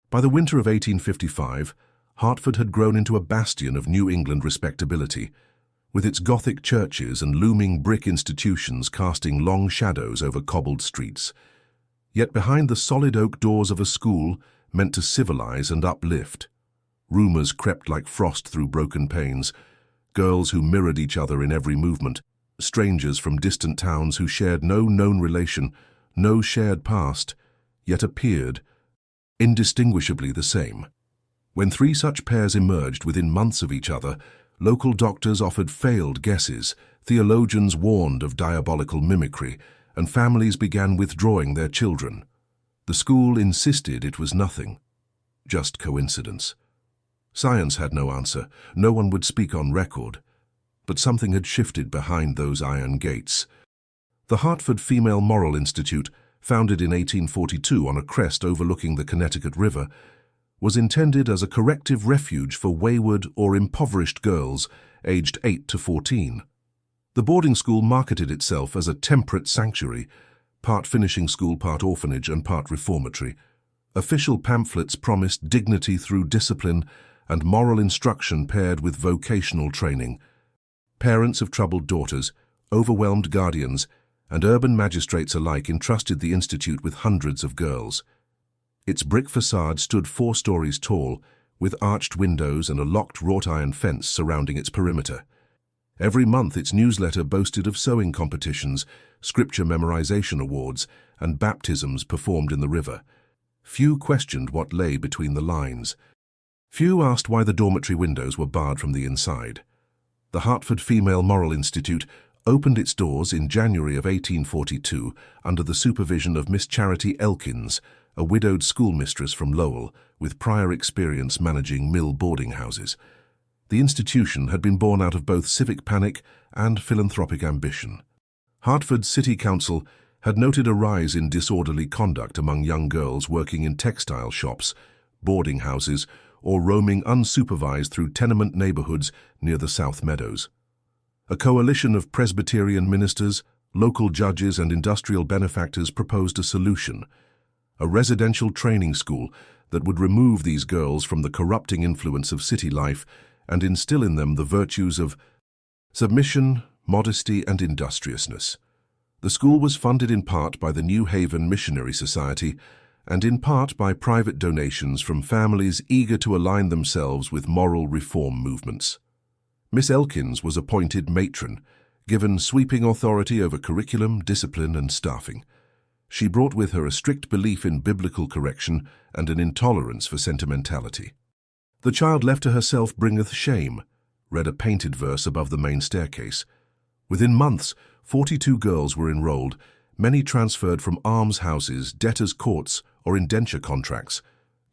By the winter of 1855, Hartford had grown into a bastion of New England respectability, with its Gothic churches and looming brick institutions casting long shadows over cobbled streets. Yet behind the solid oak doors of a school meant to civilize and uplift, rumors crept like frost through broken panes, girls who mirrored each other in every movement, strangers from distant towns who shared no known relation, no shared past, yet appeared indistinguishably the same. When three such pairs emerged within months of each other, local doctors offered failed guesses, theologians warned of diabolical mimicry, and families began withdrawing their children. The school insisted it was nothing, just coincidence. Science had no answer, no one would speak on record, but something had shifted behind those iron gates. The Hartford Female Moral Institute, founded in 1842 on a crest overlooking the Connecticut River, was intended as a corrective refuge for wayward or impoverished girls aged 8 to 14. The boarding school marketed itself as a temperate sanctuary, part finishing school, part orphanage, and part reformatory. Official pamphlets promised dignity through discipline and moral instruction paired with vocational training. Parents of troubled daughters, overwhelmed guardians, and urban magistrates alike entrusted the institute with hundreds of girls. Its brick facade stood 4 stories tall, with arched windows and a locked wrought-iron fence surrounding its perimeter. Every month its newsletter boasted of sewing competitions, scripture memorization awards, and baptisms performed in the river. Few questioned what lay between the lines. Few asked why the dormitory windows were barred from the inside. The Hartford Female Moral Institute opened its doors in January of 1842 under the supervision of Miss Charity Elkins, a widowed schoolmistress from Lowell with prior experience managing mill boarding houses. The institution had been born out of both civic panic and philanthropic ambition. Hartford City Council had noted a rise in disorderly conduct among young girls working in textile shops, boarding houses, or roaming unsupervised through tenement neighborhoods near the South Meadows. A coalition of Presbyterian ministers, local judges, and industrial benefactors proposed a solution: a residential training school that would remove these girls from the corrupting influence of city life and instill in them the virtues of submission, modesty, and industriousness. The school was funded in part by the New Haven Missionary Society and in part by private donations from families eager to align themselves with moral reform movements. Miss Elkins was appointed matron, given sweeping authority over curriculum, discipline, and staffing. She brought with her a strict belief in biblical correction and an intolerance for sentimentality. "The child left to herself bringeth shame," read a painted verse above the main staircase. Within months, 42 girls were enrolled, many transferred from almshouses, debtors' courts, or indenture contracts.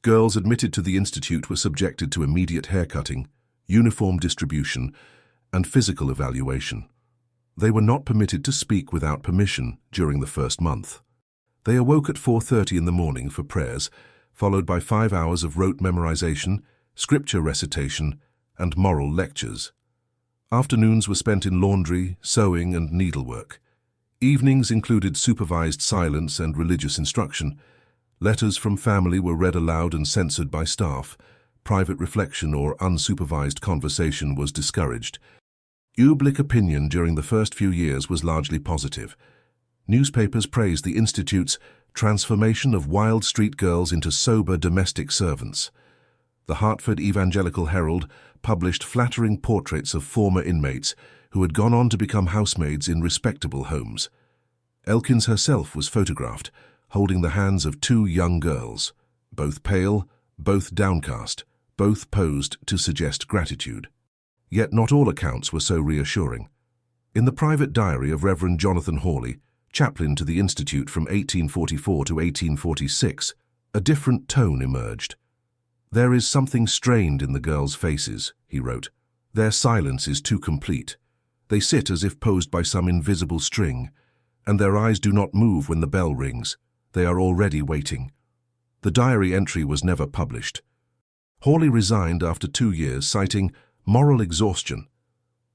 Girls admitted to the institute were subjected to immediate haircutting, uniform distribution, and physical evaluation. They were not permitted to speak without permission during the first month. They awoke at 4:30 in the morning for prayers, followed by 5 hours of rote memorization, scripture recitation, and moral lectures. Afternoons were spent in laundry, sewing, and needlework. Evenings included supervised silence and religious instruction. Letters from family were read aloud and censored by staff. Private reflection or unsupervised conversation was discouraged. Public opinion during the first few years was largely positive. Newspapers praised the Institute's transformation of wild street girls into sober domestic servants. The Hartford Evangelical Herald published flattering portraits of former inmates who had gone on to become housemaids in respectable homes. Elkins herself was photographed, holding the hands of 2 young girls, both pale, both downcast, both posed to suggest gratitude. Yet not all accounts were so reassuring. In the private diary of Reverend Jonathan Hawley, chaplain to the Institute from 1844 to 1846, a different tone emerged. "There is something strained in the girls' faces," he wrote. "Their silence is too complete. They sit as if posed by some invisible string, and their eyes do not move when the bell rings. They are already waiting." The diary entry was never published. Hawley resigned after 2 years, citing moral exhaustion.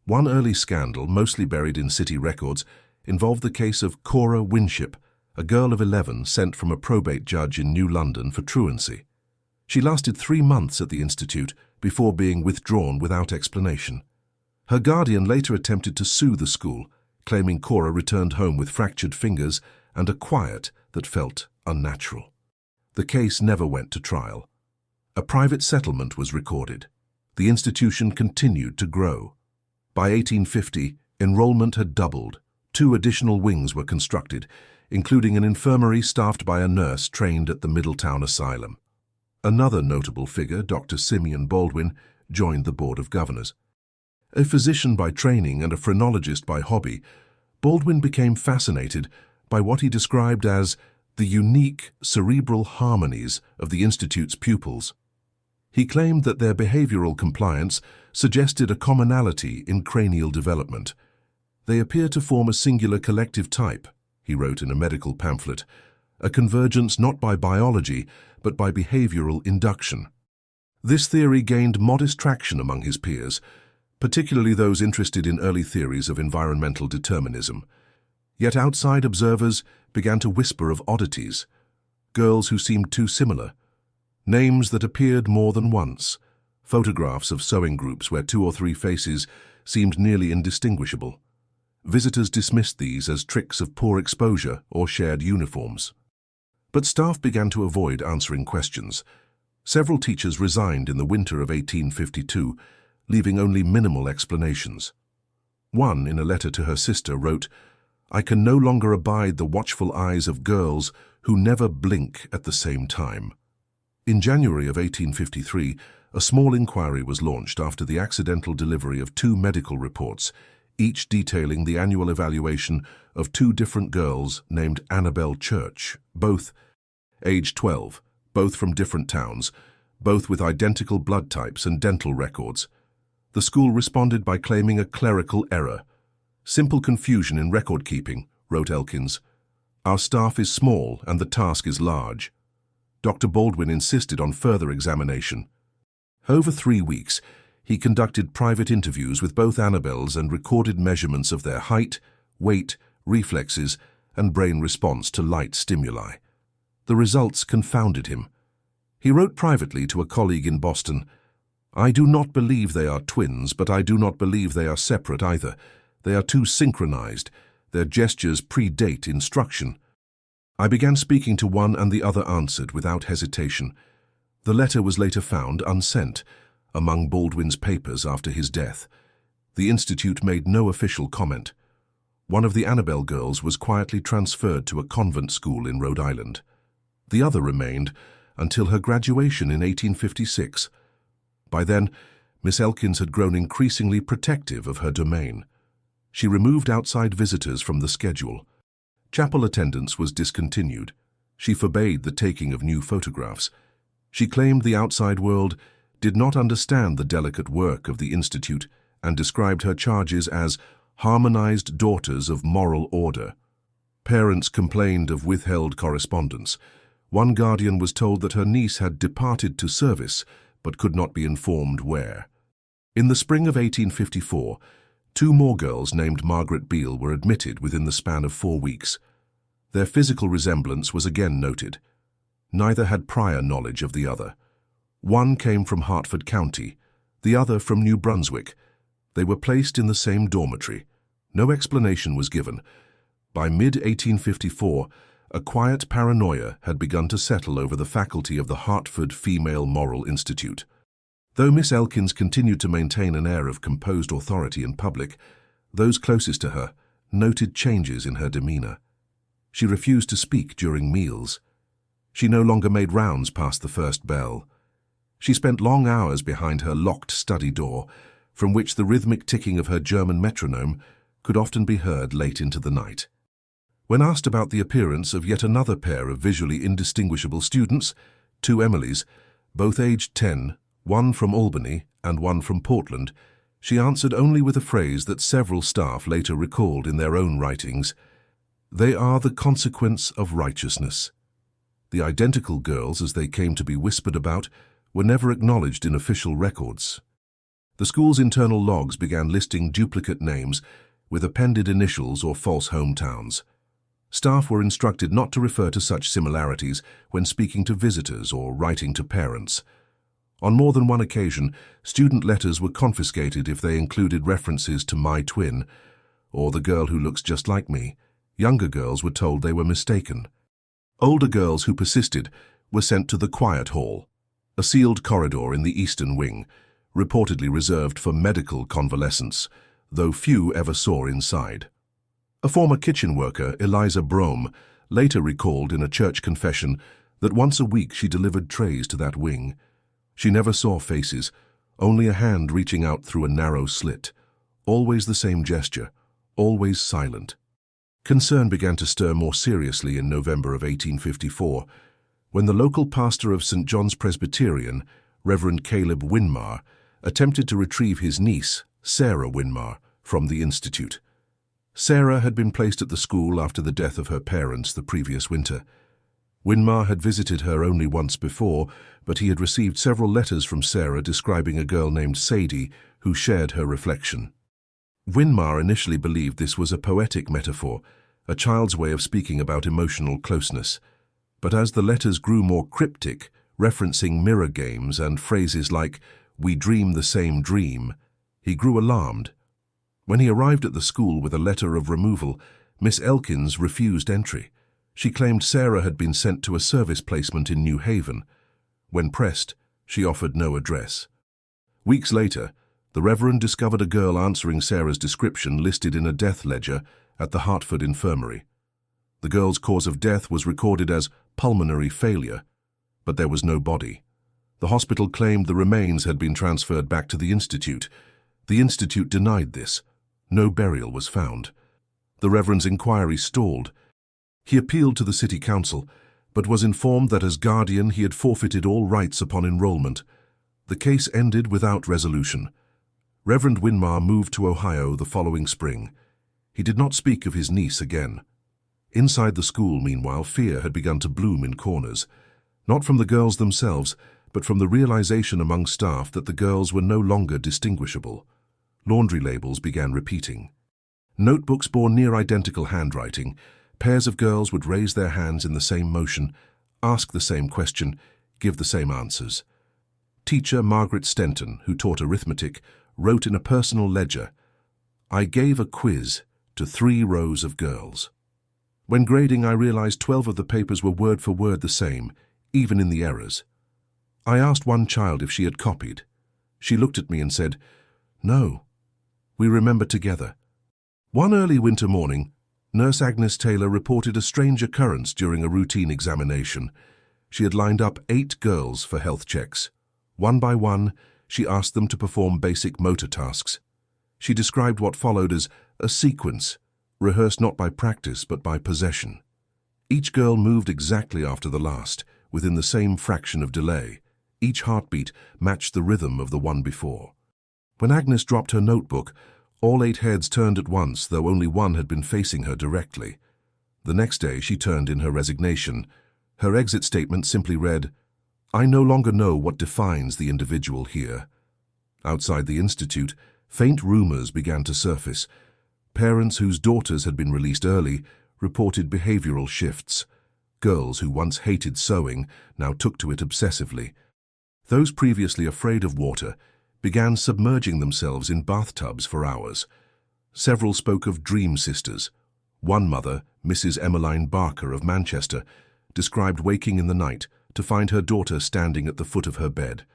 One early scandal, mostly buried in city records, involved the case of Cora Winship, a girl of 11 sent from a probate judge in New London for truancy. She lasted 3 months at the institute before being withdrawn without explanation. Her guardian later attempted to sue the school, claiming Cora returned home with fractured fingers and a quiet that felt unnatural. The case never went to trial. A private settlement was recorded. The institution continued to grow. By 1850, enrollment had doubled. 2 additional wings were constructed, including an infirmary staffed by a nurse trained at the Middletown Asylum. Another notable figure, Dr. Simeon Baldwin, joined the Board of Governors. A physician by training and a phrenologist by hobby, Baldwin became fascinated by what he described as the unique cerebral harmonies of the Institute's pupils. He claimed that their behavioral compliance suggested a commonality in cranial development. They appear to form a singular collective type, he wrote in a medical pamphlet, a convergence not by biology, but by behavioral induction. This theory gained modest traction among his peers, particularly those interested in early theories of environmental determinism. Yet outside observers began to whisper of oddities, girls who seemed too similar, names that appeared more than once, photographs of sewing groups where 2 or 3 faces seemed nearly indistinguishable. Visitors dismissed these as tricks of poor exposure or shared uniforms. But staff began to avoid answering questions. Several teachers resigned in the winter of 1852, leaving only minimal explanations. One, in a letter to her sister, wrote, "I can no longer abide the watchful eyes of girls who never blink at the same time." In January of 1853, a small inquiry was launched after the accidental delivery of 2 medical reports, each detailing the annual evaluation of 2 different girls named Annabel Church, both age 12, both from different towns, both with identical blood types and dental records. The school responded by claiming a clerical error. "Simple confusion in record keeping," wrote Elkins. "Our staff is small and the task is large." Dr. Baldwin insisted on further examination. Over 3 weeks, he conducted private interviews with both Annabels and recorded measurements of their height, weight, reflexes, and brain response to light stimuli. The results confounded him. He wrote privately to a colleague in Boston, "I do not believe they are twins, but I do not believe they are separate either. They are too synchronized. Their gestures predate instruction." I began speaking to one and the other answered without hesitation. The letter was later found unsent among Baldwin's papers after his death. The Institute made no official comment. One of the Annabel girls was quietly transferred to a convent school in Rhode Island. The other remained until her graduation in 1856. By then, Miss Elkins had grown increasingly protective of her domain. She removed outside visitors from the schedule. Chapel attendance was discontinued. She forbade the taking of new photographs. She claimed the outside world did not understand the delicate work of the Institute and described her charges as harmonized daughters of moral order. Parents complained of withheld correspondence. One guardian was told that her niece had departed to service but could not be informed where. In the spring of 1854, 2 more girls named Margaret Beale were admitted within the span of 4 weeks. Their physical resemblance was again noted. Neither had prior knowledge of the other. One came from Hartford County, the other from New Brunswick. They were placed in the same dormitory. No explanation was given. By mid-1854, a quiet paranoia had begun to settle over the faculty of the Hartford Female Moral Institute. Though Miss Elkins continued to maintain an air of composed authority in public, those closest to her noted changes in her demeanor. She refused to speak during meals. She no longer made rounds past the first bell. She spent long hours behind her locked study door, from which the rhythmic ticking of her German metronome could often be heard late into the night. When asked about the appearance of yet another pair of visually indistinguishable students, 2 Emilys, both aged 10, one from Albany and one from Portland, she answered only with a phrase that several staff later recalled in their own writings: "They are the consequence of righteousness." The identical girls, as they came to be whispered about, were never acknowledged in official records. The school's internal logs began listing duplicate names with appended initials or false hometowns. Staff were instructed not to refer to such similarities when speaking to visitors or writing to parents. On more than one occasion, student letters were confiscated if they included references to my twin, or the girl who looks just like me. Younger girls were told they were mistaken. Older girls who persisted were sent to the quiet hall, a sealed corridor in the eastern wing, reportedly reserved for medical convalescents, though few ever saw inside. A former kitchen worker, Eliza Brome, later recalled in a church confession that once a week she delivered trays to that wing. She never saw faces, only a hand reaching out through a narrow slit. Always the same gesture, always silent. Concern began to stir more seriously in November of 1854, when the local pastor of St. John's Presbyterian, Reverend Caleb Winmar, attempted to retrieve his niece, Sarah Winmar, from the institute. Sarah had been placed at the school after the death of her parents the previous winter. Winmar had visited her only once before, but he had received several letters from Sarah describing a girl named Sadie who shared her reflection. Winmar initially believed this was a poetic metaphor, a child's way of speaking about emotional closeness. But as the letters grew more cryptic, referencing mirror games and phrases like, "We dream the same dream," he grew alarmed. When he arrived at the school with a letter of removal, Miss Elkins refused entry. She claimed Sarah had been sent to a service placement in New Haven. When pressed, she offered no address. Weeks later, the Reverend discovered a girl answering Sarah's description listed in a death ledger at the Hartford infirmary. The girl's cause of death was recorded as pulmonary failure, but there was no body. The hospital claimed the remains had been transferred back to the institute. The institute denied this. No burial was found. The Reverend's inquiry stalled. He appealed to the city council, but was informed that as guardian he had forfeited all rights upon enrollment. The case ended without resolution. Reverend Winmar moved to Ohio the following spring. He did not speak of his niece again. Inside the school, meanwhile, fear had begun to bloom in corners, not from the girls themselves, but from the realization among staff that the girls were no longer distinguishable. Laundry labels began repeating. Notebooks bore near-identical handwriting. Pairs of girls would raise their hands in the same motion, ask the same question, give the same answers. Teacher Margaret Stenton, who taught arithmetic, wrote in a personal ledger, "I gave a quiz to 3 rows of girls. When grading, I realized 12 of the papers were word for word the same, even in the errors. I asked one child if she had copied. She looked at me and said, 'No.' We remember together." One early winter morning, Nurse Agnes Taylor reported a strange occurrence during a routine examination. She had lined up 8 girls for health checks. One by one, she asked them to perform basic motor tasks. She described what followed as a sequence, rehearsed not by practice but by possession. Each girl moved exactly after the last, within the same fraction of delay. Each heartbeat matched the rhythm of the one before. When Agnes dropped her notebook, all 8 heads turned at once, though only one had been facing her directly. The next day she turned in her resignation. Her exit statement simply read, "I no longer know what defines the individual here." Outside the institute, faint rumors began to surface. Parents whose daughters had been released early reported behavioral shifts. Girls who once hated sewing now took to it obsessively. Those previously afraid of water began submerging themselves in bathtubs for hours. Several spoke of dream sisters. One mother, Mrs. Emmeline Barker of Manchester, described waking in the night to find her daughter standing at the foot of her bed,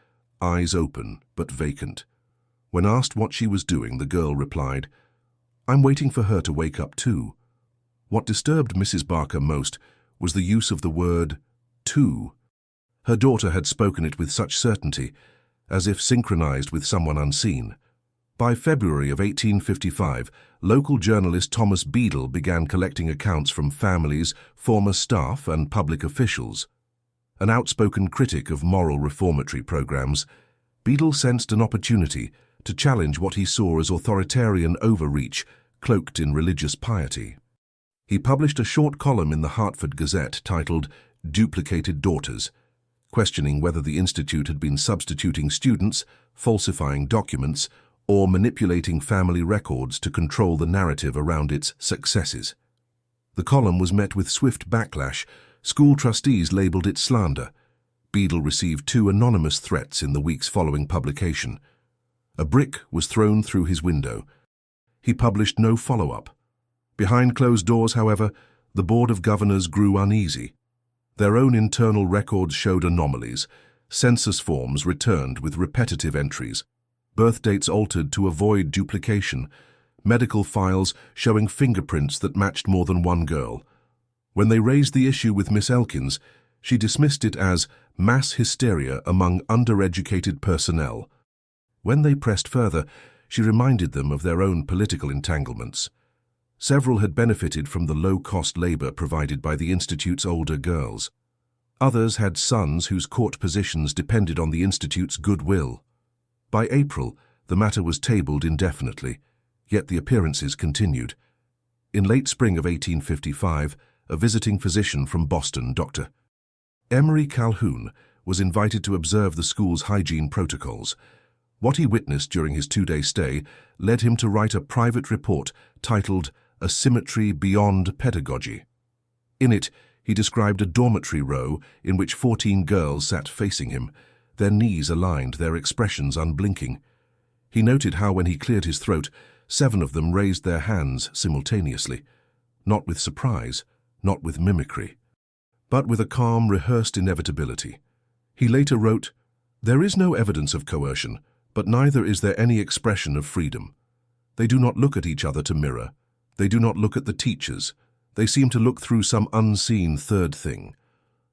eyes open but vacant. When asked what she was doing, the girl replied, "I'm waiting for her to wake up too." What disturbed Mrs. Barker most was the use of the word too. Her daughter had spoken it with such certainty, as if synchronized with someone unseen. By February of 1855, local journalist Thomas Beadle began collecting accounts from families, former staff, and public officials. An outspoken critic of moral reformatory programs, Beadle sensed an opportunity to challenge what he saw as authoritarian overreach cloaked in religious piety. He published a short column in the Hartford Gazette titled "Duplicated Daughters," questioning whether the institute had been substituting students, falsifying documents, or manipulating family records to control the narrative around its successes. The column was met with swift backlash. School trustees labelled it slander. Beadle received 2 anonymous threats in the weeks following publication. A brick was thrown through his window. He published no follow-up. Behind closed doors, however, the Board of Governors grew uneasy. Their own internal records showed anomalies. Census forms returned with repetitive entries. Birth dates altered to avoid duplication. Medical files showing fingerprints that matched more than one girl. When they raised the issue with Miss Elkins, she dismissed it as mass hysteria among undereducated personnel. When they pressed further, she reminded them of their own political entanglements. Several had benefited from the low-cost labor provided by the Institute's older girls. Others had sons whose court positions depended on the Institute's goodwill. By April, the matter was tabled indefinitely, yet the appearances continued. In late spring of 1855, a visiting physician from Boston, Dr. Emery Calhoun, was invited to observe the school's hygiene protocols. What he witnessed during his 2-day stay led him to write a private report titled A Symmetry Beyond Pedagogy. In it, he described a dormitory row in which 14 girls sat facing him, their knees aligned, their expressions unblinking. He noted how when he cleared his throat, 7 of them raised their hands simultaneously, not with surprise, not with mimicry, but with a calm, rehearsed inevitability. He later wrote, "There is no evidence of coercion, but neither is there any expression of freedom. They do not look at each other to mirror. They do not look at the teachers. They seem to look through some unseen third thing."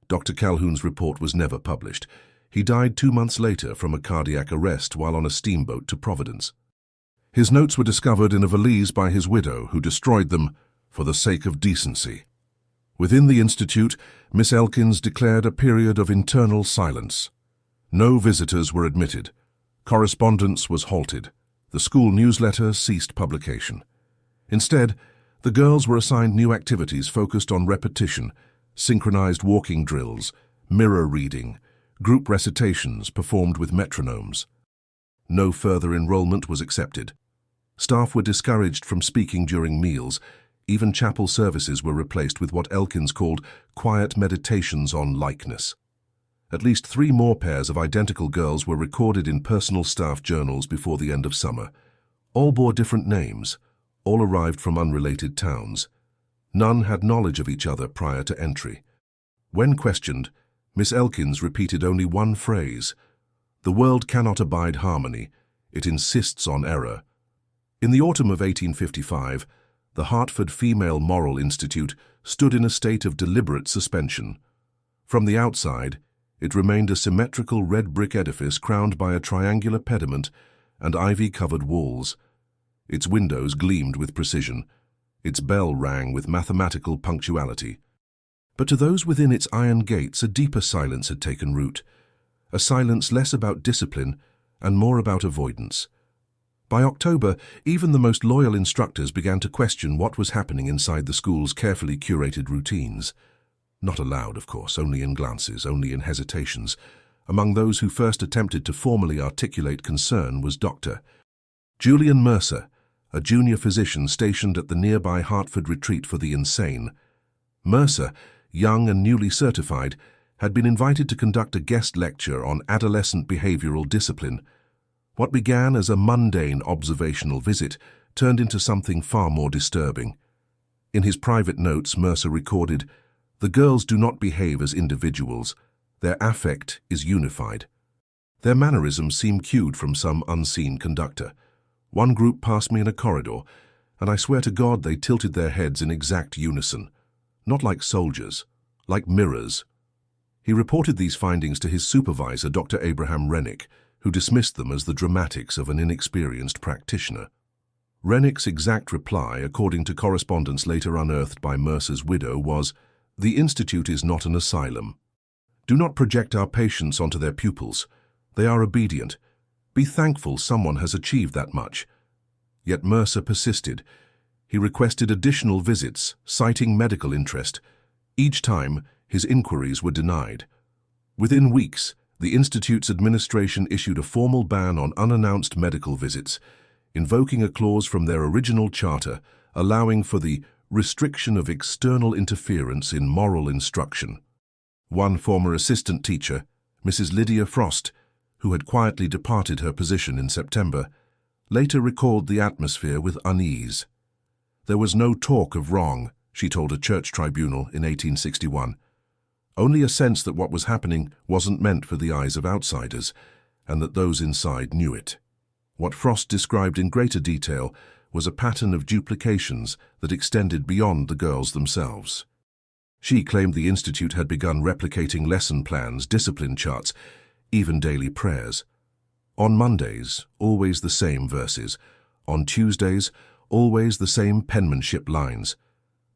Dr. Calhoun's report was never published. He died 2 months later from a cardiac arrest while on a steamboat to Providence. His notes were discovered in a valise by his widow, who destroyed them for the sake of decency. Within the Institute, Miss Elkins declared a period of internal silence. No visitors were admitted. Correspondence was halted. The school newsletter ceased publication. Instead, the girls were assigned new activities focused on repetition, synchronized walking drills, mirror reading, group recitations performed with metronomes. No further enrollment was accepted. Staff were discouraged from speaking during meals. Even chapel services were replaced with what Elkins called quiet meditations on likeness. At least 3 more pairs of identical girls were recorded in personal staff journals before the end of summer. All bore different names. All arrived from unrelated towns. None had knowledge of each other prior to entry. When questioned, Miss Elkins repeated only one phrase: "The world cannot abide harmony. It insists on error." In the autumn of 1855, the Hartford Female Moral Institute stood in a state of deliberate suspension. From the outside, it remained a symmetrical red brick edifice crowned by a triangular pediment and ivy-covered walls. Its windows gleamed with precision. Its bell rang with mathematical punctuality. But to those within its iron gates, a deeper silence had taken root, a silence less about discipline and more about avoidance. By October, even the most loyal instructors began to question what was happening inside the school's carefully curated routines. Not aloud, of course, only in glances, only in hesitations. Among those who first attempted to formally articulate concern was Dr. Julian Mercer, a junior physician stationed at the nearby Hartford Retreat for the Insane. Mercer, young and newly certified, had been invited to conduct a guest lecture on adolescent behavioral discipline. What began as a mundane observational visit turned into something far more disturbing. In his private notes, Mercer recorded, "The girls do not behave as individuals. Their affect is unified. Their mannerisms seem cued from some unseen conductor. One group passed me in a corridor, and I swear to God they tilted their heads in exact unison. Not like soldiers, like mirrors." He reported these findings to his supervisor, Dr. Abraham Rennick, who dismissed them as the dramatics of an inexperienced practitioner. Rennick's exact reply, according to correspondence later unearthed by Mercer's widow, was, "The Institute is not an asylum. Do not project our patients onto their pupils. They are obedient. Be thankful someone has achieved that much." Yet Mercer persisted. He requested additional visits, citing medical interest. Each time, his inquiries were denied. Within weeks, the Institute's administration issued a formal ban on unannounced medical visits, invoking a clause from their original charter allowing for the restriction of external interference in moral instruction. One former assistant teacher, Mrs. Lydia Frost, who had quietly departed her position in September, later recalled the atmosphere with unease. There was no talk of wrong, she told a church tribunal in 1861. Only a sense that what was happening wasn't meant for the eyes of outsiders, and that those inside knew it. What Frost described in greater detail was a pattern of duplications that extended beyond the girls themselves. She claimed the Institute had begun replicating lesson plans, discipline charts, even daily prayers. On Mondays, always the same verses. On Tuesdays, always the same penmanship lines.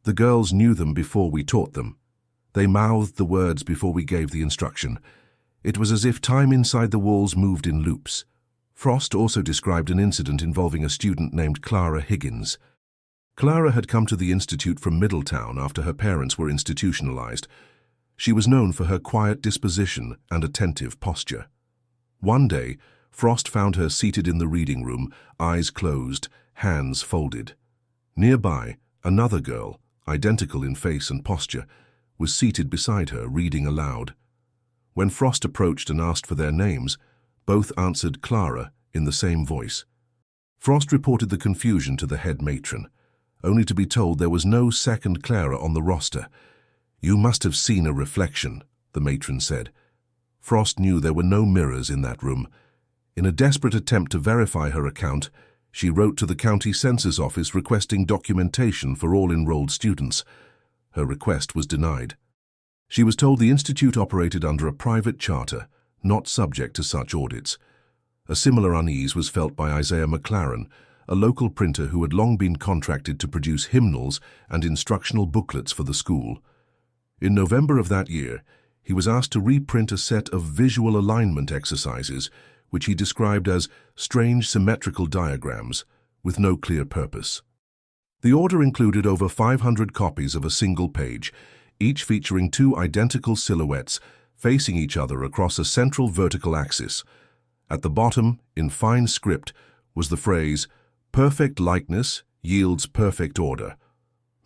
The girls knew them before we taught them. They mouthed the words before we gave the instruction. It was as if time inside the walls moved in loops. Frost also described an incident involving a student named Clara Higgins. Clara had come to the Institute from Middletown after her parents were institutionalized. She was known for her quiet disposition and attentive posture. One day, Frost found her seated in the reading room, eyes closed, hands folded. Nearby, another girl, identical in face and posture, was seated beside her, reading aloud. When Frost approached and asked for their names, both answered Clara in the same voice. Frost reported the confusion to the head matron, only to be told there was no second Clara on the roster. "You must have seen a reflection," the matron said. Frost knew there were no mirrors in that room. In a desperate attempt to verify her account, she wrote to the county census office requesting documentation for all enrolled students. Her request was denied. She was told the institute operated under a private charter, not subject to such audits. A similar unease was felt by Isaiah McLaren, a local printer who had long been contracted to produce hymnals and instructional booklets for the school. In November of that year, he was asked to reprint a set of visual alignment exercises, which he described as strange symmetrical diagrams with no clear purpose. The order included over 500 copies of a single page, each featuring two identical silhouettes facing each other across a central vertical axis. At the bottom, in fine script, was the phrase, "Perfect likeness yields perfect order."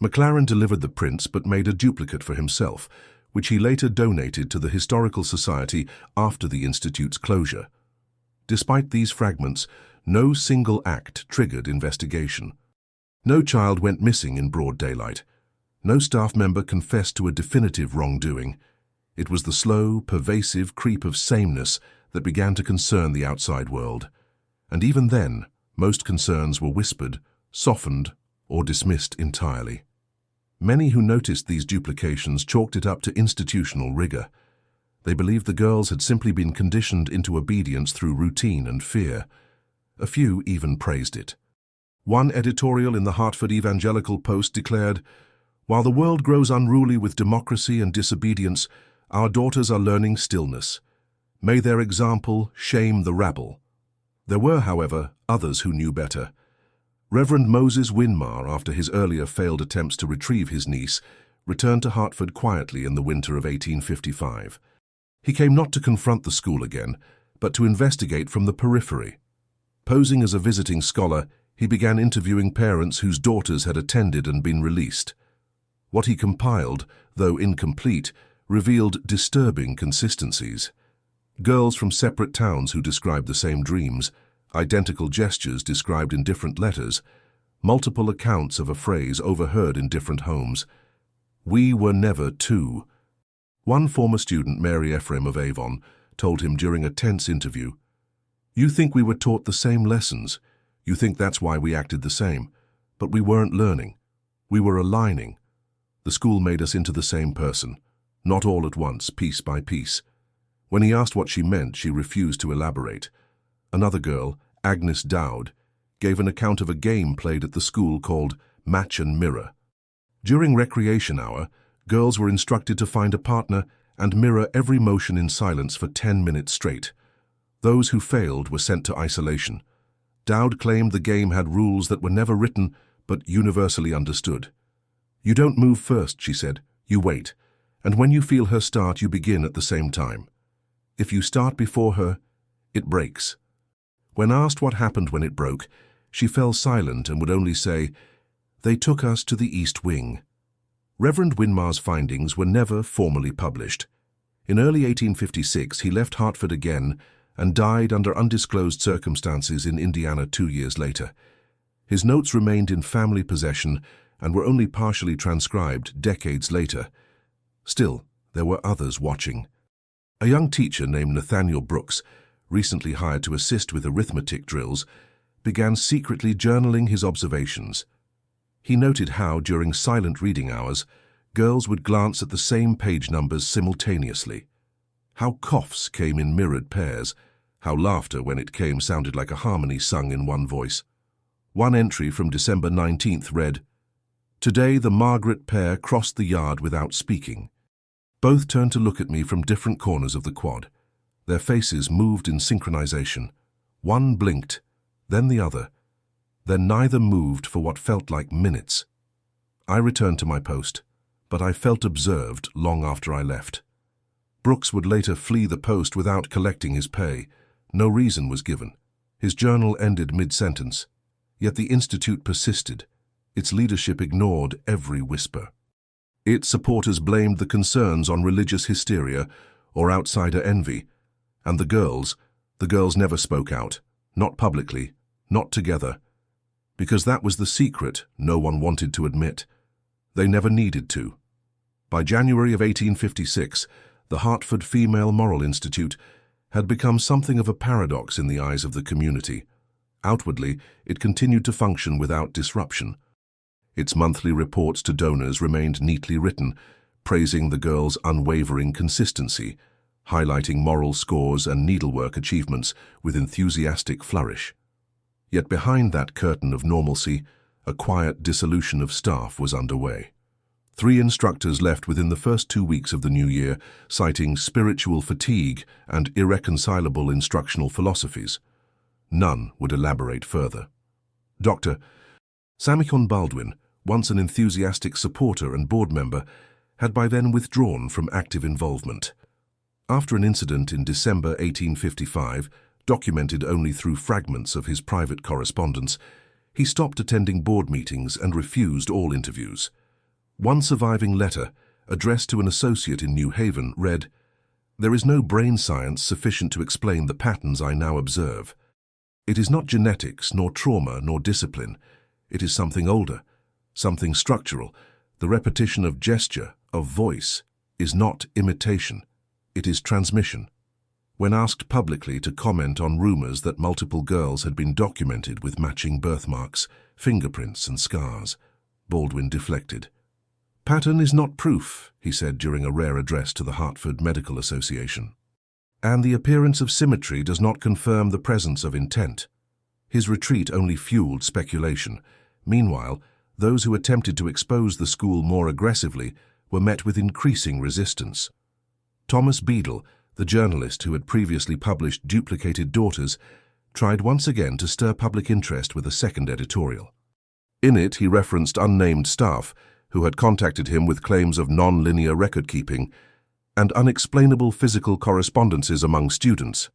McLaren delivered the prints but made a duplicate for himself, which he later donated to the Historical Society after the Institute's closure. Despite these fragments, no single act triggered investigation. No child went missing in broad daylight. No staff member confessed to a definitive wrongdoing. It was the slow, pervasive creep of sameness that began to concern the outside world. And even then, most concerns were whispered, softened, or dismissed entirely. Many who noticed these duplications chalked it up to institutional rigor. They believed the girls had simply been conditioned into obedience through routine and fear. A few even praised it. One editorial in the Hartford Evangelical Post declared, "While the world grows unruly with democracy and disobedience, our daughters are learning stillness. May their example shame the rabble." There were, however, others who knew better. Reverend Moses Winmar, after his earlier failed attempts to retrieve his niece, returned to Hartford quietly in the winter of 1855. He came not to confront the school again, but to investigate from the periphery. Posing as a visiting scholar, he began interviewing parents whose daughters had attended and been released. What he compiled, though incomplete, revealed disturbing consistencies. Girls from separate towns who described the same dreams, identical gestures described in different letters, multiple accounts of a phrase overheard in different homes. "We were never two." One former student, Mary Ephraim of Avon, told him during a tense interview, "You think we were taught the same lessons. You think that's why we acted the same. But we weren't learning. We were aligning. The school made us into the same person, not all at once, piece by piece." When he asked what she meant, she refused to elaborate. Another girl, Agnes Dowd, gave an account of a game played at the school called Match and Mirror. During recreation hour, girls were instructed to find a partner and mirror every motion in silence for 10 minutes straight. Those who failed were sent to isolation. Dowd claimed the game had rules that were never written but universally understood. "You don't move first," she said. "You wait. And when you feel her start, you begin at the same time. If you start before her, it breaks." When asked what happened when it broke, she fell silent and would only say, They took us to the East Wing. Reverend Winmar's findings were never formally published. In early 1856, he left Hartford again and died under undisclosed circumstances in Indiana 2 years later. His notes remained in family possession and were only partially transcribed decades later. Still, there were others watching. A young teacher named Nathaniel Brooks, recently hired to assist with arithmetic drills, began secretly journaling his observations. He noted how, during silent reading hours, girls would glance at the same page numbers simultaneously. How coughs came in mirrored pairs, how laughter, when it came, sounded like a harmony sung in one voice. One entry from December 19th read, "Today the Margaret pair crossed the yard without speaking. Both turned to look at me from different corners of the quad. Their faces moved in synchronization. One blinked, then the other. Then neither moved for what felt like minutes. I returned to my post, but I felt observed long after I left." Brooks would later flee the post without collecting his pay. No reason was given. His journal ended mid-sentence. Yet the Institute persisted. Its leadership ignored every whisper. Its supporters blamed the concerns on religious hysteria or outsider envy. And the girls never spoke out. Not publicly, not together. Because that was the secret no one wanted to admit. They never needed to. By January of 1856, the Hartford Female Moral Institute had become something of a paradox in the eyes of the community. Outwardly, it continued to function without disruption. Its monthly reports to donors remained neatly written, praising the girls' unwavering consistency, highlighting moral scores and needlework achievements with enthusiastic flourish. Yet behind that curtain of normalcy, a quiet dissolution of staff was underway. 3 instructors left within the first 2 weeks of the new year, citing spiritual fatigue and irreconcilable instructional philosophies. None would elaborate further. Dr. Samicon Baldwin, once an enthusiastic supporter and board member, had by then withdrawn from active involvement. After an incident in December 1855, documented only through fragments of his private correspondence, he stopped attending board meetings and refused all interviews. One surviving letter, addressed to an associate in New Haven, read, "There is no brain science sufficient to explain the patterns I now observe. It is not genetics, nor trauma, nor discipline. It is something older, something structural. The repetition of gesture, of voice, is not imitation. It is transmission." When asked publicly to comment on rumors that multiple girls had been documented with matching birthmarks, fingerprints, and scars, Baldwin deflected. "Pattern is not proof," he said during a rare address to the Hartford Medical Association. "And the appearance of symmetry does not confirm the presence of intent." His retreat only fueled speculation. Meanwhile, those who attempted to expose the school more aggressively were met with increasing resistance. Thomas Beadle, the journalist who had previously published Duplicated Daughters, tried once again to stir public interest with a second editorial. In it, he referenced unnamed staff who had contacted him with claims of non-linear record-keeping and unexplainable physical correspondences among students.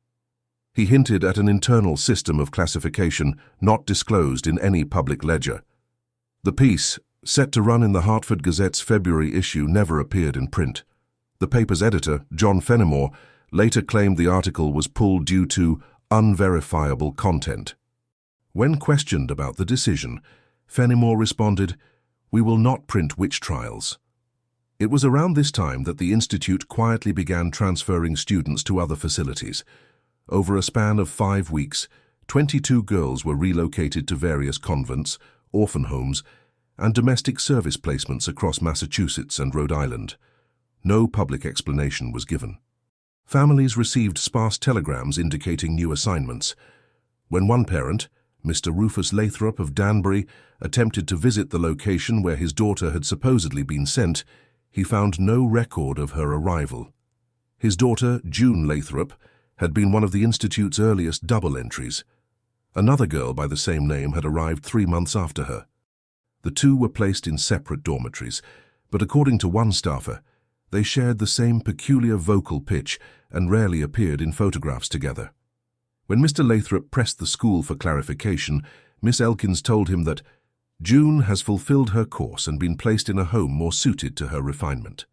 He hinted at an internal system of classification not disclosed in any public ledger. The piece, set to run in the Hartford Gazette's February issue, never appeared in print. The paper's editor, John Fenimore, later claimed the article was pulled due to unverifiable content. When questioned about the decision, Fenimore responded, "We will not print witch trials." It was around this time that the Institute quietly began transferring students to other facilities. Over a span of 5 weeks, 22 girls were relocated to various convents, orphan homes, and domestic service placements across Massachusetts and Rhode Island. No public explanation was given. Families received sparse telegrams indicating new assignments. When one parent, Mr. Rufus Lathrop of Danbury, attempted to visit the location where his daughter had supposedly been sent, he found no record of her arrival. His daughter, June Lathrop, had been one of the Institute's earliest double entries. Another girl by the same name had arrived 3 months after her. The two were placed in separate dormitories, but according to one staffer, they shared the same peculiar vocal pitch and rarely appeared in photographs together. When Mr. Lathrop pressed the school for clarification, Miss Elkins told him that June has fulfilled her course and been placed in a home more suited to her refinement.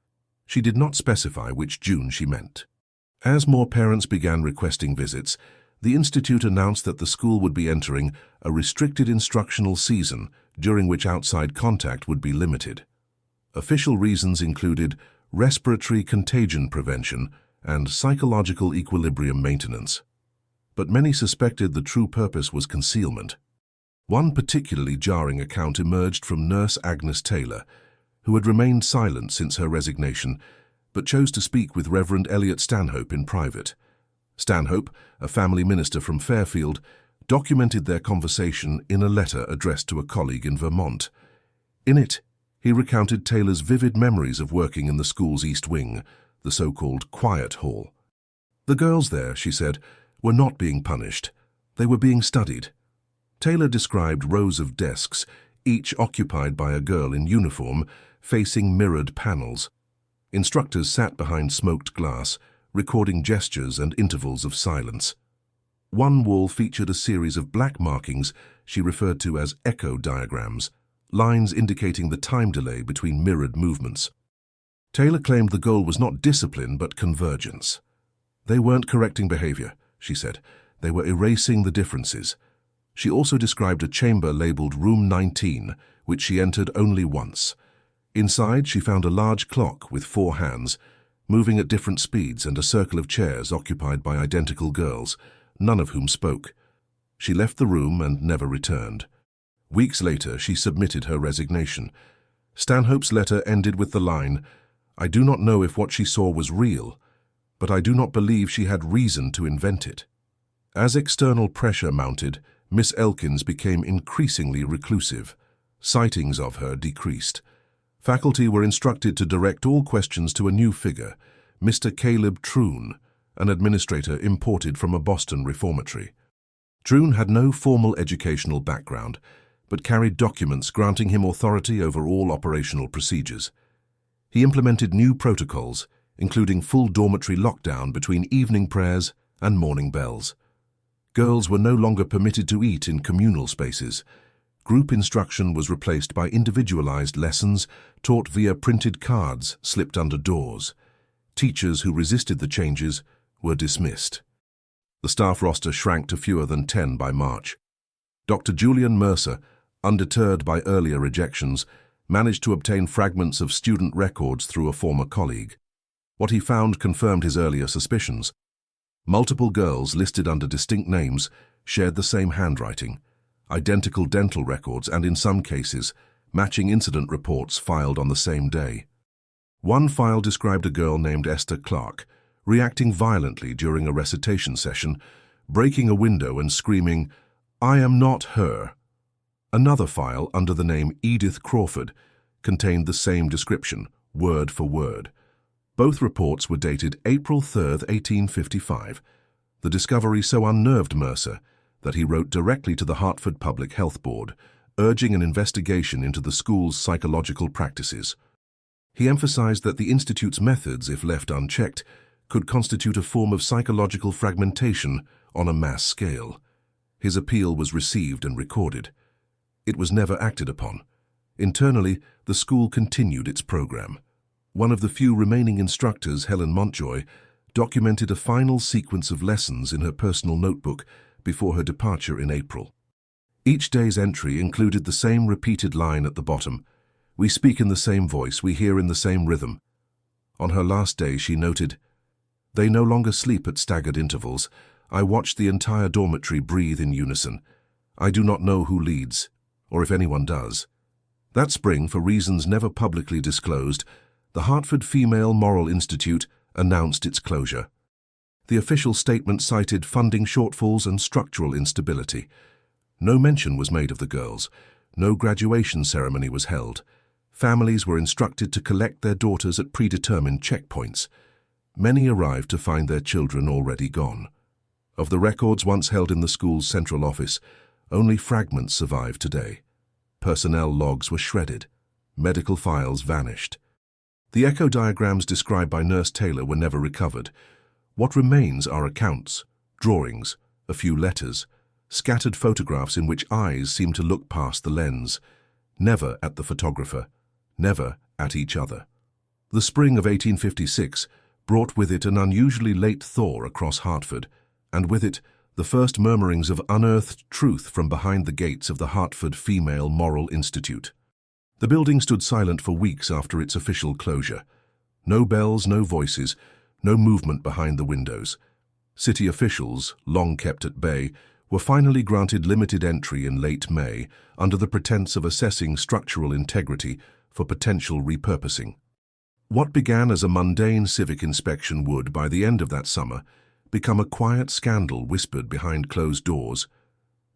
She did not specify which June she meant. As more parents began requesting visits, the Institute announced that the school would be entering a restricted instructional season during which outside contact would be limited. Official reasons included respiratory contagion prevention and psychological equilibrium maintenance. But many suspected the true purpose was concealment. One particularly jarring account emerged from nurse Agnes Taylor, who had remained silent since her resignation, but chose to speak with Reverend Elliot Stanhope in private. Stanhope, a family minister from Fairfield, documented their conversation in a letter addressed to a colleague in Vermont. In it, he recounted Taylor's vivid memories of working in the school's East Wing, the so-called Quiet Hall. The girls there, she said, were not being punished. They were being studied. Taylor described rows of desks, each occupied by a girl in uniform, facing mirrored panels. Instructors sat behind smoked glass, recording gestures and intervals of silence. One wall featured a series of black markings she referred to as echo diagrams, lines indicating the time delay between mirrored movements. Taylor claimed the goal was not discipline but convergence. They weren't correcting behavior, she said. They were erasing the differences. She also described a chamber labeled Room 19, which she entered only once. Inside, she found a large clock with 4 hands, moving at different speeds, and a circle of chairs occupied by identical girls, none of whom spoke. She left the room and never returned. Weeks later, she submitted her resignation. Stanhope's letter ended with the line, "I do not know if what she saw was real, but I do not believe she had reason to invent it." As external pressure mounted, Miss Elkins became increasingly reclusive. Sightings of her decreased. Faculty were instructed to direct all questions to a new figure, Mr. Caleb Troon, an administrator imported from a Boston reformatory. Troon had no formal educational background, but carried documents granting him authority over all operational procedures. He implemented new protocols, including full dormitory lockdown between evening prayers and morning bells. Girls were no longer permitted to eat in communal spaces. Group instruction was replaced by individualized lessons taught via printed cards slipped under doors. Teachers who resisted the changes were dismissed. The staff roster shrank to fewer than 10 by March. Dr. Julian Mercer, undeterred by earlier rejections, managed to obtain fragments of student records through a former colleague. What he found confirmed his earlier suspicions. Multiple girls listed under distinct names shared the same handwriting, identical dental records, and in some cases, matching incident reports filed on the same day. One file described a girl named Esther Clark reacting violently during a recitation session, breaking a window and screaming, "I am not her." Another file, under the name Edith Crawford, contained the same description, word for word. Both reports were dated April 3, 1855. The discovery so unnerved Mercer that he wrote directly to the Hartford Public Health Board, urging an investigation into the school's psychological practices. He emphasized that the Institute's methods, if left unchecked, could constitute a form of psychological fragmentation on a mass scale. His appeal was received and recorded. It was never acted upon. Internally, the school continued its program. One of the few remaining instructors, Helen Montjoy, documented a final sequence of lessons in her personal notebook before her departure in April. Each day's entry included the same repeated line at the bottom, "We speak in the same voice, we hear in the same rhythm." On her last day, she noted, "They no longer sleep at staggered intervals. I watch the entire dormitory breathe in unison. I do not know who leads, or if anyone does." That spring, for reasons never publicly disclosed, the Hartford Female Moral Institute announced its closure. The official statement cited funding shortfalls and structural instability. No mention was made of the girls. No graduation ceremony was held. Families were instructed to collect their daughters at predetermined checkpoints. Many arrived to find their children already gone. Of the records once held in the school's central office, only fragments survive today. Personnel logs were shredded. Medical files vanished. The echo diagrams described by Nurse Taylor were never recovered. What remains are accounts, drawings, a few letters, scattered photographs in which eyes seem to look past the lens. never at the photographer, never at each other. The spring of 1856 brought with it an unusually late thaw across Hartford, and with it the first murmurings of unearthed truth from behind the gates of the Hartford Female Moral Institute. The building stood silent for weeks after its official closure. No bells, no voices, no movement behind the windows. City officials, long kept at bay, were finally granted limited entry in late May under the pretense of assessing structural integrity for potential repurposing. What began as a mundane civic inspection would, by the end of that summer, become a quiet scandal whispered behind closed doors,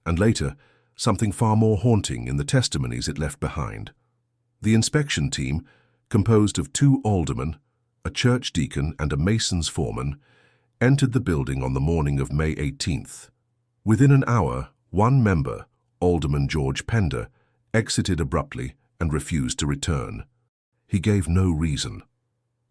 and later, something far more haunting in the testimonies it left behind. The inspection team, composed of 2 aldermen, a church deacon and a mason's foreman, entered the building on the morning of May 18th. Within an hour, one member, Alderman George Pender, exited abruptly and refused to return. He gave no reason.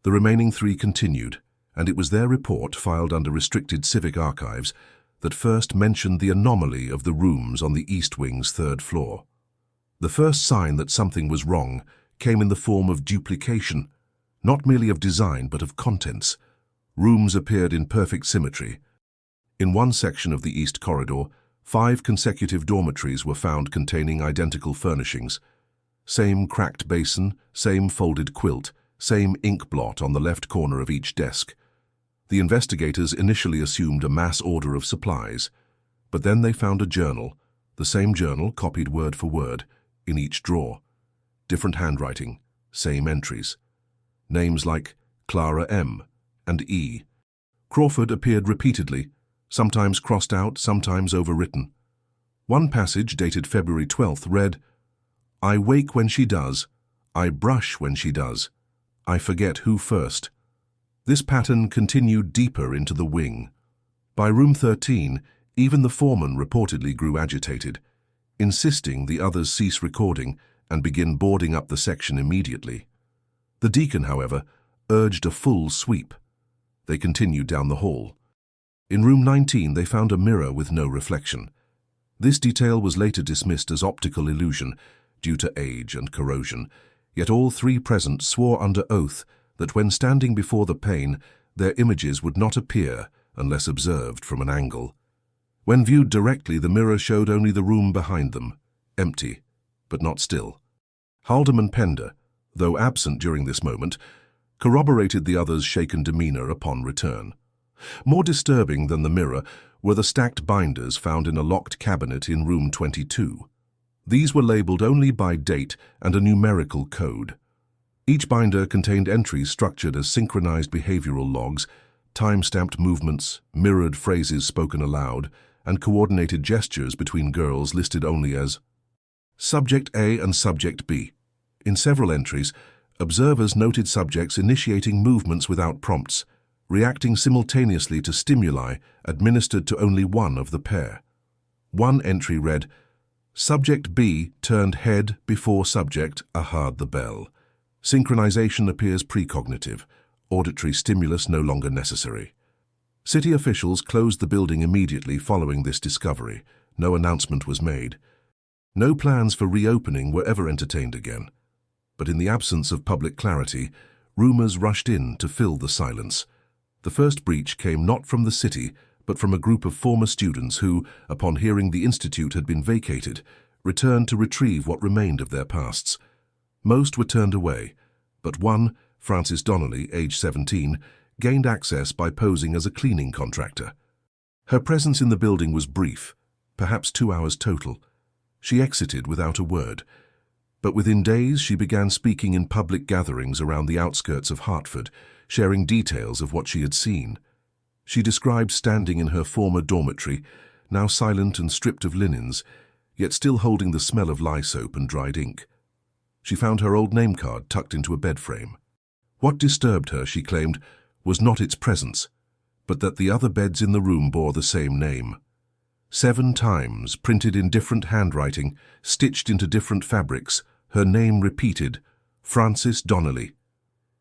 The remaining 3 continued, and it was their report, filed under restricted civic archives, that first mentioned the anomaly of the rooms on the East Wing's 3rd floor. The first sign that something was wrong came in the form of duplication, not merely of design but of contents. Rooms appeared in perfect symmetry. In one section of the East Corridor, 5 consecutive dormitories were found containing identical furnishings. Same cracked basin, same folded quilt, same ink blot on the left corner of each desk. The investigators initially assumed a mass order of supplies, but then they found a journal, the same journal copied word for word, in each drawer. Different handwriting, same entries. Names like Clara M. and E. Crawford appeared repeatedly, sometimes crossed out, sometimes overwritten. One passage, dated February 12th, read, "I wake when she does, I brush when she does, I forget who first." This pattern continued deeper into the wing. By room 13, even the foreman reportedly grew agitated, insisting the others cease recording and begin boarding up the section immediately. The deacon, however, urged a full sweep. They continued down the hall. In room 19, they found a mirror with no reflection. This detail was later dismissed as optical illusion due to age and corrosion, yet all 3 present swore under oath that when standing before the pane, their images would not appear unless observed from an angle. When viewed directly, the mirror showed only the room behind them, empty, but not still. Alderman Pender, though absent during this moment, corroborated the others' shaken demeanor upon return. More disturbing than the mirror were the stacked binders found in a locked cabinet in room 22. These were labeled only by date and a numerical code. Each binder contained entries structured as synchronized behavioral logs, time-stamped movements, mirrored phrases spoken aloud, and coordinated gestures between girls listed only as Subject A and Subject B. In several entries, observers noted subjects initiating movements without prompts, reacting simultaneously to stimuli administered to only one of the pair. One entry read, "Subject B turned head before subject ahard the bell. Synchronization appears precognitive, auditory stimulus no longer necessary." City officials closed the building immediately following this discovery. No announcement was made. No plans for reopening were ever entertained again. But in the absence of public clarity, rumors rushed in to fill the silence. The first breach came not from the city, but from a group of former students who, upon hearing the institute had been vacated, returned to retrieve what remained of their pasts. Most were turned away, but one, Frances Donnelly, age 17, gained access by posing as a cleaning contractor. Her presence in the building was brief, perhaps 2 hours total. She exited without a word, but within days she began speaking in public gatherings around the outskirts of Hartford, sharing details of what she had seen. She described standing in her former dormitory, now silent and stripped of linens, yet still holding the smell of lye soap and dried ink. She found her old name card tucked into a bed frame. What disturbed her, she claimed, was not its presence, but that the other beds in the room bore the same name. 7 times, printed in different handwriting, stitched into different fabrics, her name repeated, Frances Donnelly.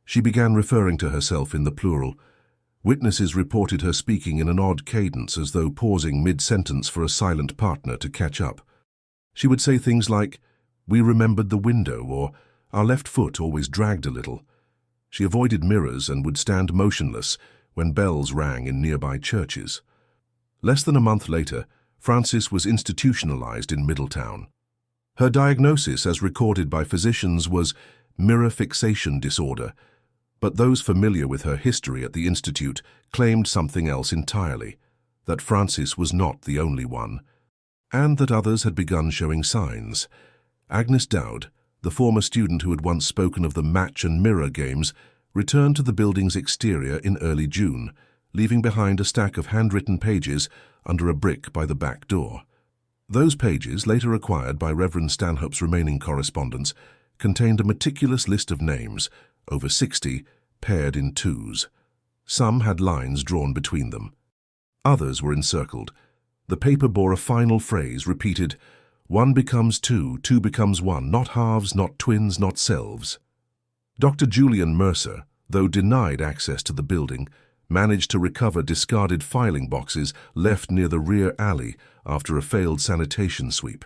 She began referring to herself in the plural. Witnesses reported her speaking in an odd cadence, as though pausing mid-sentence for a silent partner to catch up. She would say things like, We remembered the window, or our left foot always dragged a little. She avoided mirrors and would stand motionless when bells rang in nearby churches. Less than a month later, Frances was institutionalized in Middletown. Her diagnosis, as recorded by physicians, was mirror fixation disorder, but those familiar with her history at the institute claimed something else entirely, that Frances was not the only one, and that others had begun showing signs. Agnes Dowd, the former student who had once spoken of the match and mirror games, returned to the building's exterior in early June, leaving behind a stack of handwritten pages under a brick by the back door. Those pages, later acquired by Reverend Stanhope's remaining correspondence, contained a meticulous list of names, over 60, paired in twos. Some had lines drawn between them. Others were encircled. The paper bore a final phrase repeated, "One becomes two, two becomes one, not halves, not twins, not selves." Dr. Julian Mercer, though denied access to the building, managed to recover discarded filing boxes left near the rear alley after a failed sanitation sweep.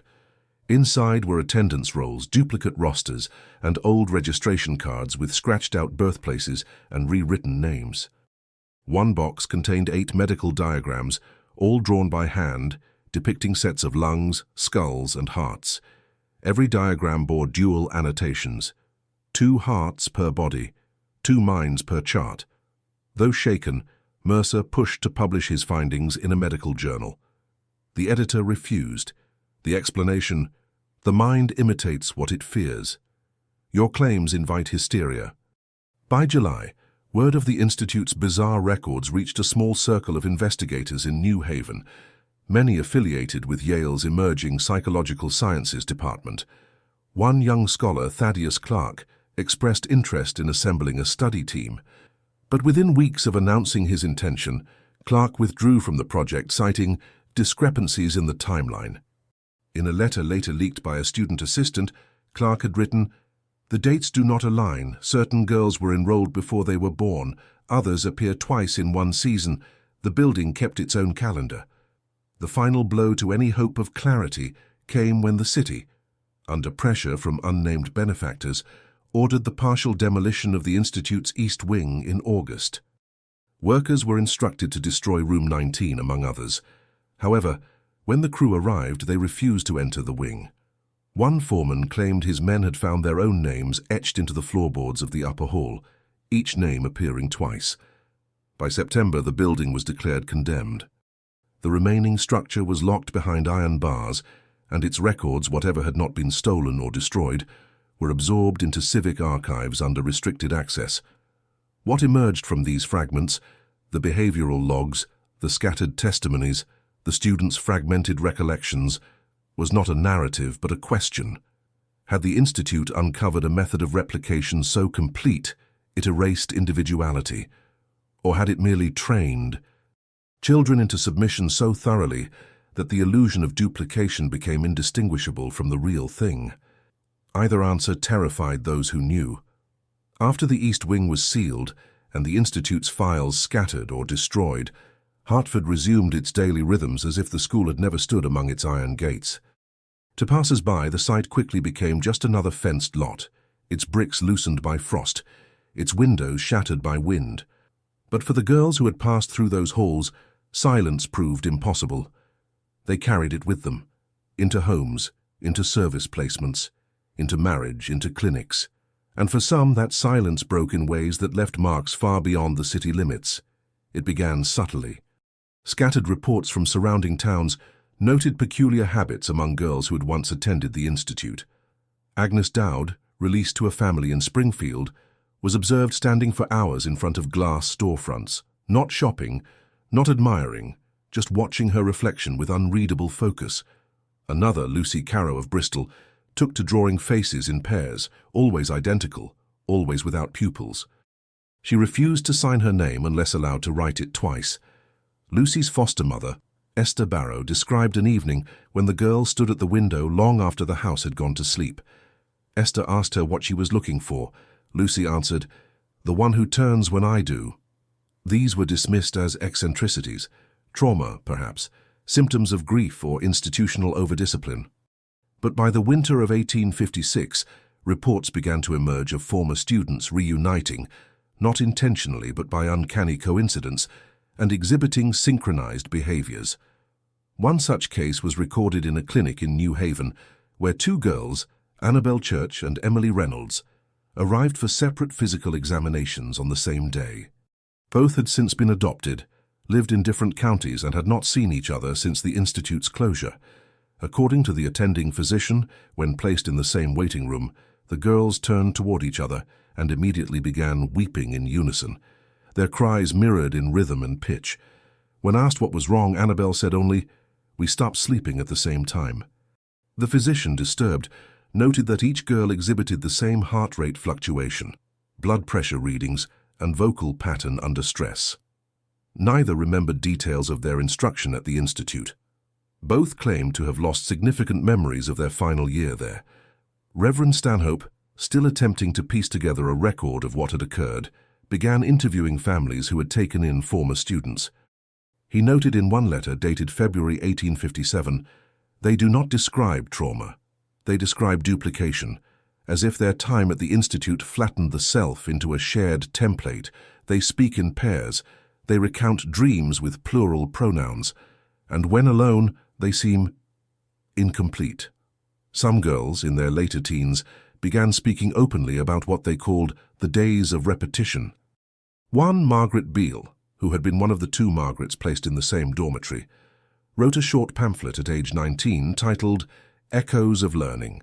Inside were attendance rolls, duplicate rosters, and old registration cards with scratched-out birthplaces and rewritten names. One box contained 8 medical diagrams, all drawn by hand, depicting sets of lungs, skulls, and hearts. Every diagram bore dual annotations: 2 hearts per body, 2 minds per chart. Though shaken, Mercer pushed to publish his findings in a medical journal. The editor refused. The explanation: "The mind imitates what it fears. Your claims invite hysteria." By July, word of the Institute's bizarre records reached a small circle of investigators in New Haven, many affiliated with Yale's emerging psychological sciences department. One young scholar, Thaddeus Clark, expressed interest in assembling a study team. But within weeks of announcing his intention, Clark withdrew from the project, citing discrepancies in the timeline. In a letter later leaked by a student assistant, Clark had written, "The dates do not align. Certain girls were enrolled before they were born. Others appear twice in one season. The building kept its own calendar." The final blow to any hope of clarity came when the city, under pressure from unnamed benefactors, ordered the partial demolition of the Institute's East Wing in August. Workers were instructed to destroy Room 19, among others. However, when the crew arrived, they refused to enter the wing. One foreman claimed his men had found their own names etched into the floorboards of the upper hall, each name appearing twice. By September, the building was declared condemned. The remaining structure was locked behind iron bars, and its records, whatever had not been stolen or destroyed, were absorbed into civic archives under restricted access. What emerged from these fragments, the behavioral logs, the scattered testimonies, the students' fragmented recollections, was not a narrative but a question. Had the Institute uncovered a method of replication so complete it erased individuality? Or had it merely trained children into submission so thoroughly that the illusion of duplication became indistinguishable from the real thing? Either answer terrified those who knew. After the East Wing was sealed and the Institute's files scattered or destroyed, Hartford resumed its daily rhythms as if the school had never stood among its iron gates. To passers-by, the site quickly became just another fenced lot, its bricks loosened by frost, its windows shattered by wind. But for the girls who had passed through those halls, silence proved impossible. They carried it with them, into homes, into service placements, into marriage, into clinics. And for some, that silence broke in ways that left marks far beyond the city limits. It began subtly. Scattered reports from surrounding towns noted peculiar habits among girls who had once attended the Institute. Agnes Dowd, released to a family in Springfield, was observed standing for hours in front of glass storefronts, not shopping, not admiring, just watching her reflection with unreadable focus. Another, Lucy Carrow of Bristol, took to drawing faces in pairs, always identical, always without pupils. She refused to sign her name unless allowed to write it twice. Lucy's foster mother, Esther Barrow, described an evening when the girl stood at the window long after the house had gone to sleep. Esther asked her what she was looking for. Lucy answered, "The one who turns when I do." These were dismissed as eccentricities, trauma, perhaps, symptoms of grief or institutional overdiscipline. But by the winter of 1856, reports began to emerge of former students reuniting, not intentionally but by uncanny coincidence, and exhibiting synchronized behaviors. One such case was recorded in a clinic in New Haven, where two girls, Annabel Church and Emily Reynolds, arrived for separate physical examinations on the same day. Both had since been adopted, lived in different counties, and had not seen each other since the institute's closure. According to the attending physician, when placed in the same waiting room, the girls turned toward each other and immediately began weeping in unison. Their cries mirrored in rhythm and pitch. When asked what was wrong, Annabel said only, "We stopped sleeping at the same time." The physician, disturbed, noted that each girl exhibited the same heart rate fluctuation, blood pressure readings, and vocal pattern under stress. Neither remembered details of their instruction at the institute. Both claimed to have lost significant memories of their final year there. Reverend Stanhope, still attempting to piece together a record of what had occurred, began interviewing families who had taken in former students. He noted in one letter dated February 1857, "They do not describe trauma. They describe duplication, as if their time at the institute flattened the self into a shared template. They speak in pairs. They recount dreams with plural pronouns. And when alone, they seem incomplete." Some girls, in their later teens, began speaking openly about what they called the days of repetition. One, Margaret Beale, who had been one of the two Margarets placed in the same dormitory, wrote a short pamphlet at age 19 titled Echoes of Learning.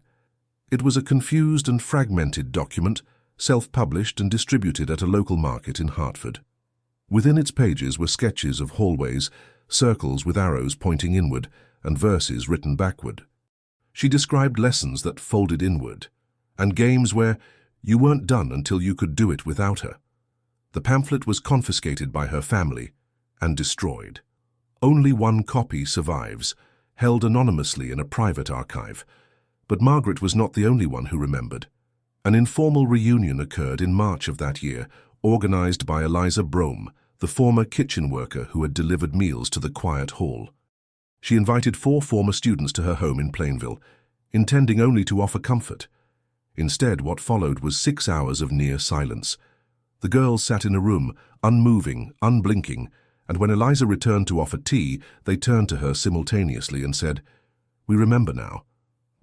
It was a confused and fragmented document, self-published and distributed at a local market in Hartford. Within its pages were sketches of hallways, circles with arrows pointing inward, and verses written backward. She described lessons that folded inward, and games where you weren't done until you could do it without her. The pamphlet was confiscated by her family and destroyed. Only one copy survives, held anonymously in a private archive. But Margaret was not the only one who remembered. An informal reunion occurred in March of that year, organized by Eliza Brome, the former kitchen worker who had delivered meals to the quiet hall. She invited 4 former students to her home in Plainville, intending only to offer comfort. Instead, what followed was 6 hours of near silence. The girls sat in a room, unmoving, unblinking, and when Eliza returned to offer tea, they turned to her simultaneously and said, "We remember now."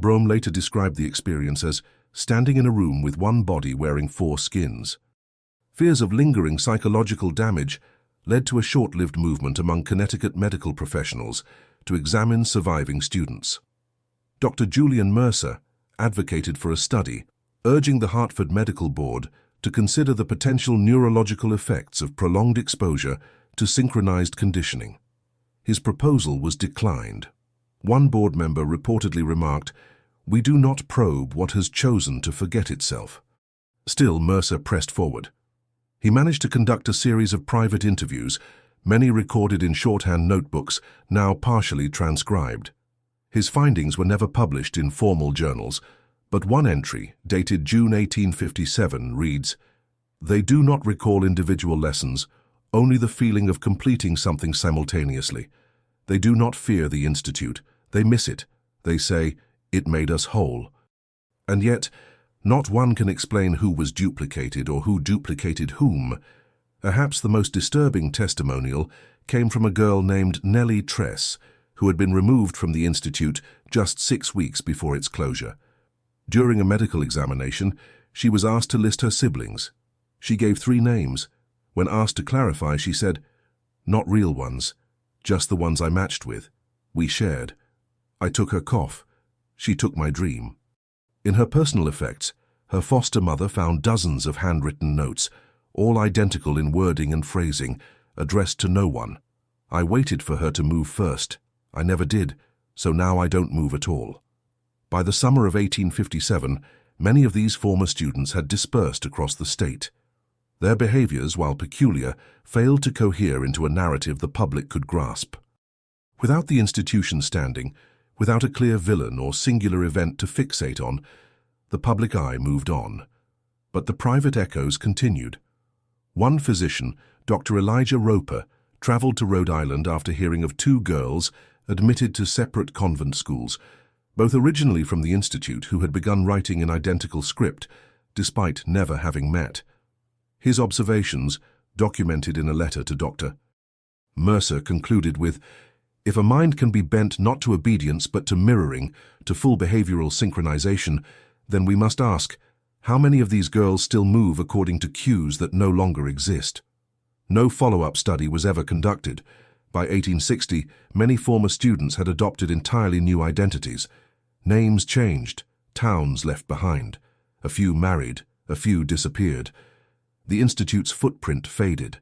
Brome later described the experience as standing in a room with one body wearing 4 skins. Fears of lingering psychological damage led to a short-lived movement among Connecticut medical professionals to examine surviving students. Dr. Julian Mercer advocated for a study, urging the Hartford Medical Board to consider the potential neurological effects of prolonged exposure to synchronized conditioning. His proposal was declined. One board member reportedly remarked, "We do not probe what has chosen to forget itself." Still, Mercer pressed forward. He managed to conduct a series of private interviews, many recorded in shorthand notebooks, now partially transcribed. His findings were never published in formal journals, but one entry, dated June 1857, reads, "They do not recall individual lessons, only the feeling of completing something simultaneously. They do not fear the institute. They miss it. They say, 'It made us whole.' And yet, not one can explain who was duplicated or who duplicated whom. Perhaps the most disturbing testimonial came from a girl named Nellie Tress, who had been removed from the institute just 6 weeks before its closure. During a medical examination, she was asked to list her siblings. She gave 3 names. When asked to clarify, she said, "Not real ones, just the ones I matched with. We shared. I took her cough. She took my dream." In her personal effects, her foster mother found dozens of handwritten notes, all identical in wording and phrasing, addressed to no one. "I waited for her to move first. I never did, so now I don't move at all." By the summer of 1857, many of these former students had dispersed across the state. Their behaviors, while peculiar, failed to cohere into a narrative the public could grasp. Without the institution standing, without a clear villain or singular event to fixate on, the public eye moved on. But the private echoes continued. One physician, Dr. Elijah Roper, traveled to Rhode Island after hearing of 2 girls admitted to separate convent schools, both originally from the Institute, who had begun writing in identical script, despite never having met. His observations, documented in a letter to Dr. Mercer, concluded with, "If a mind can be bent not to obedience but to mirroring, to full behavioral synchronization, then we must ask, how many of these girls still move according to cues that no longer exist?" No follow-up study was ever conducted. By 1860, many former students had adopted entirely new identities. Names changed, towns left behind. A few married, a few disappeared. The Institute's footprint faded.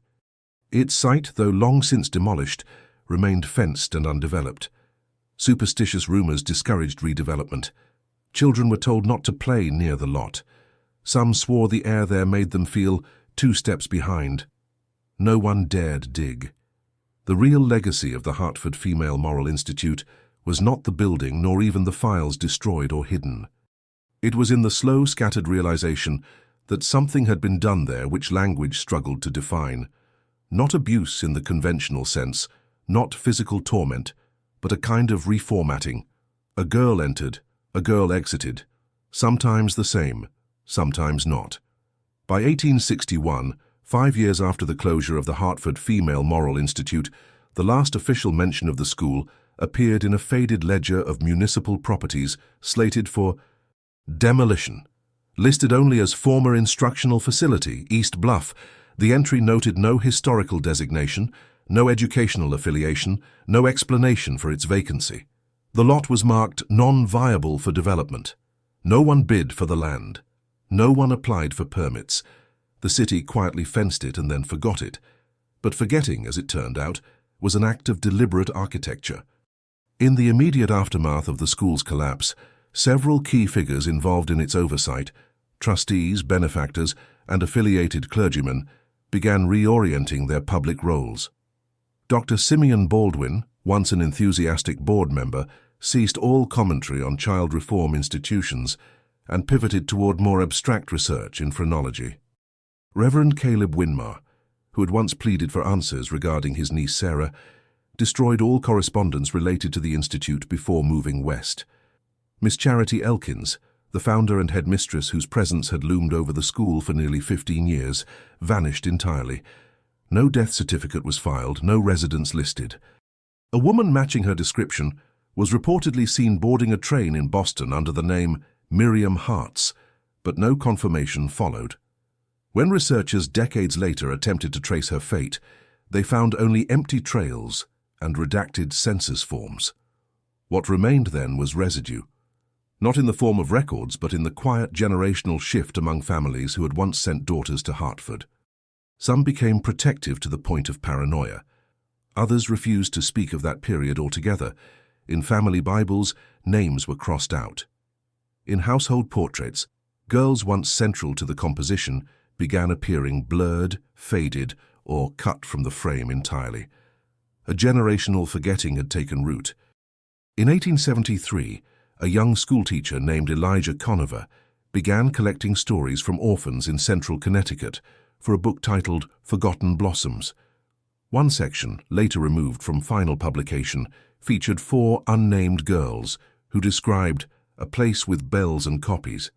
Its site, though long since demolished, remained fenced and undeveloped. Superstitious rumors discouraged redevelopment. Children were told not to play near the lot. Some swore the air there made them feel 2 steps behind. No one dared dig. The real legacy of the Hartford Female Moral Institute was not the building nor even the files destroyed or hidden. It was in the slow, scattered realization that something had been done there which language struggled to define. Not abuse in the conventional sense, not physical torment, but a kind of reformatting. A girl entered, a girl exited, sometimes the same, sometimes not. By 1861, 5 years after the closure of the Hartford Female Moral Institute, the last official mention of the school appeared in a faded ledger of municipal properties slated for demolition. Listed only as former instructional facility, East Bluff, the entry noted no historical designation, no educational affiliation, no explanation for its vacancy. The lot was marked non-viable for development. No one bid for the land. No one applied for permits. The city quietly fenced it and then forgot it. But forgetting, as it turned out, was an act of deliberate architecture. In the immediate aftermath of the school's collapse, several key figures involved in its oversight, trustees, benefactors, and affiliated clergymen, began reorienting their public roles. Dr. Simeon Baldwin, once an enthusiastic board member, ceased all commentary on child reform institutions and pivoted toward more abstract research in phrenology. Reverend Caleb Winmar, who had once pleaded for answers regarding his niece Sarah, destroyed all correspondence related to the Institute before moving west. Miss Charity Elkins, the founder and headmistress whose presence had loomed over the school for nearly 15 years, vanished entirely. No death certificate was filed, no residence listed. A woman matching her description was reportedly seen boarding a train in Boston under the name Miriam Hartz, but no confirmation followed. When researchers decades later attempted to trace her fate, they found only empty trails and redacted census forms. What remained then was residue, not in the form of records, but in the quiet generational shift among families who had once sent daughters to Hartford. Some became protective to the point of paranoia. Others refused to speak of that period altogether. In family Bibles, names were crossed out. In household portraits, girls once central to the composition began appearing blurred, faded, or cut from the frame entirely. A generational forgetting had taken root. In 1873, a young schoolteacher named Elijah Conover began collecting stories from orphans in central Connecticut for a book titled Forgotten Blossoms. One section, later removed from final publication, featured 4 unnamed girls who described a place with bells and copies.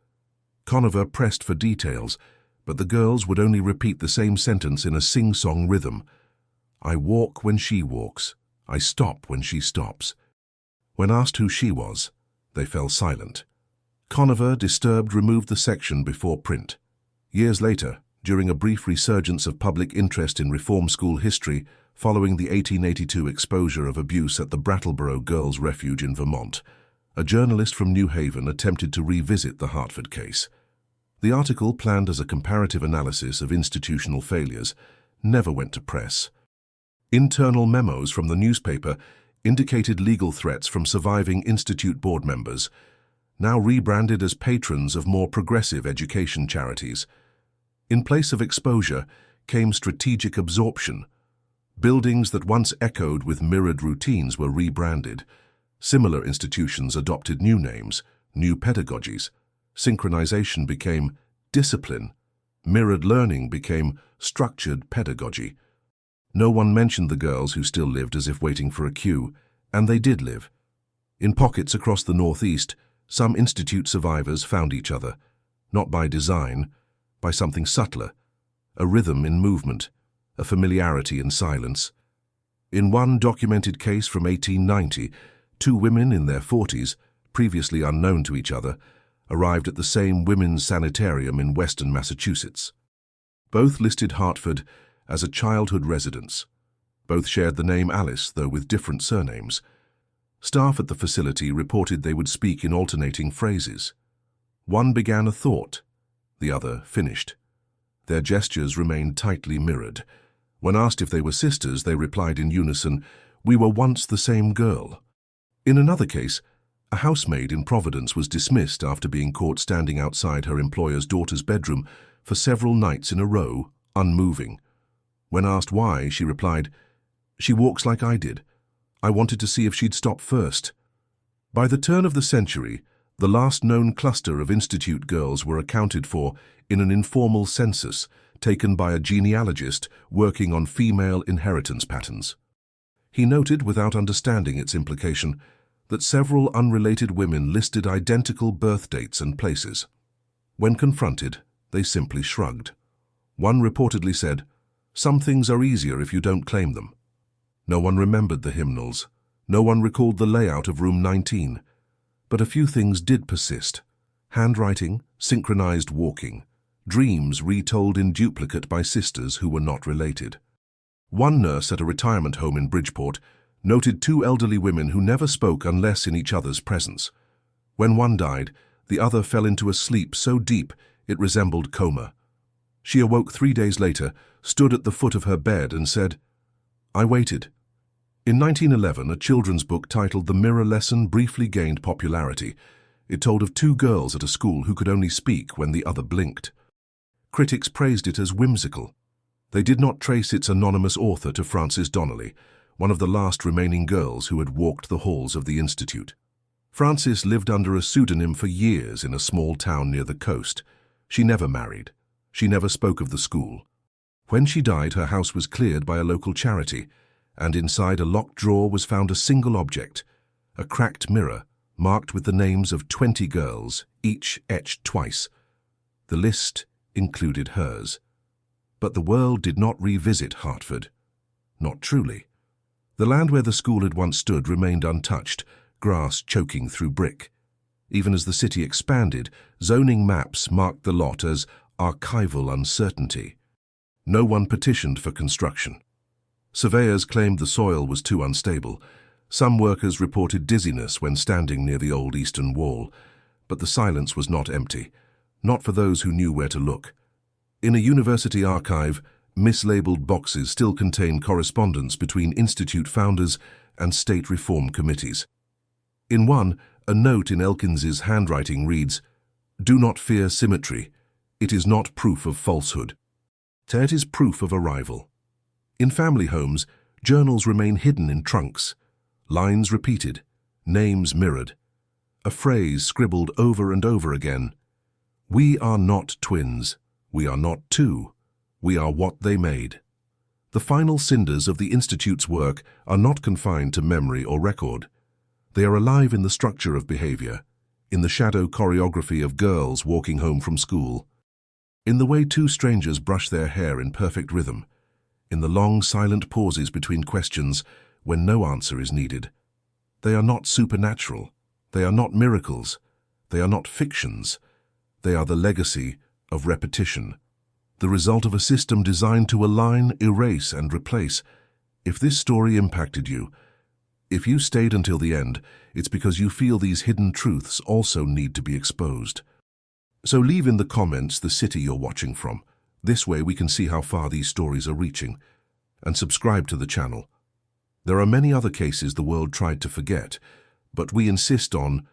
Conover pressed for details, but the girls would only repeat the same sentence in a sing-song rhythm. I walk when she walks. I stop when she stops. When asked who she was, they fell silent. Conover, disturbed, removed the section before print. Years later, during a brief resurgence of public interest in reform school history following the 1882 exposure of abuse at the Brattleboro Girls' Refuge in Vermont, a journalist from New Haven attempted to revisit the Hartford case. The article, planned as a comparative analysis of institutional failures, never went to press. Internal memos from the newspaper indicated legal threats from surviving Institute board members, now rebranded as patrons of more progressive education charities. In place of exposure came strategic absorption. Buildings that once echoed with mirrored routines were rebranded. Similar institutions adopted new names, new pedagogies. Synchronization became discipline. Mirrored learning became structured pedagogy. No one mentioned the girls who still lived as if waiting for a cue, and they did live. In pockets across the Northeast, some institute survivors found each other, not by design, by something subtler, a rhythm in movement, a familiarity in silence. In one documented case from 1890, two women in their 40s, previously unknown to each other, arrived at the same women's sanitarium in western Massachusetts. Both listed Hartford as a childhood residence. Both shared the name Alice, though with different surnames. Staff at the facility reported they would speak in alternating phrases. One began a thought, the other finished. Their gestures remained tightly mirrored. When asked if they were sisters, they replied in unison, "We were once the same girl." In another case, a housemaid in Providence was dismissed after being caught standing outside her employer's daughter's bedroom for several nights in a row, unmoving. When asked why, she replied, "She walks like I did. I wanted to see if she'd stop first." By the turn of the century, the last known cluster of institute girls were accounted for in an informal census taken by a genealogist working on female inheritance patterns. He noted, without understanding its implication, that several unrelated women listed identical birth dates and places. When confronted, they simply shrugged. One reportedly said, "Some things are easier if you don't claim them." No one remembered the hymnals. No one recalled the layout of room 19. But a few things did persist. Handwriting, synchronized walking, dreams retold in duplicate by sisters who were not related. One nurse at a retirement home in Bridgeport noted two elderly women who never spoke unless in each other's presence. When one died, the other fell into a sleep so deep it resembled coma. She awoke 3 days later, stood at the foot of her bed and said, "I waited." In 1911, a children's book titled The Mirror Lesson briefly gained popularity. It told of two girls at a school who could only speak when the other blinked. Critics praised it as whimsical. They did not trace its anonymous author to Frances Donnelly, one of the last remaining girls who had walked the halls of the Institute. Frances lived under a pseudonym for years in a small town near the coast. She never married. She never spoke of the school. When she died, her house was cleared by a local charity, and inside a locked drawer was found a single object, a cracked mirror marked with the names of 20 girls, each etched twice. The list included hers. But the world did not revisit Hartford. Not truly. The land where the school had once stood remained untouched, grass choking through brick. Even as the city expanded, zoning maps marked the lot as archival uncertainty. No one petitioned for construction. Surveyors claimed the soil was too unstable. Some workers reported dizziness when standing near the old eastern wall. But the silence was not empty, not for those who knew where to look. In a university archive, mislabeled boxes still contain correspondence between institute founders and state reform committees. In one, a note in Elkins's handwriting reads, "Do not fear symmetry. It is not proof of falsehood. It is proof of arrival." In family homes, journals remain hidden in trunks, lines repeated, names mirrored, a phrase scribbled over and over again. "We are not twins. We are not two. We are what they made." The final cinders of the Institute's work are not confined to memory or record. They are alive in the structure of behavior, in the shadow choreography of girls walking home from school, in the way two strangers brush their hair in perfect rhythm, in the long silent pauses between questions when no answer is needed. They are not supernatural. They are not miracles. They are not fictions. They are the legacy of repetition, the result of a system designed to align, erase, and replace. If this story impacted you, if you stayed until the end, it's because you feel these hidden truths also need to be exposed. So leave in the comments the city you're watching from. This way we can see how far these stories are reaching. And subscribe to the channel. There are many other cases the world tried to forget, but we insist on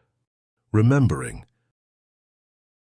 remembering.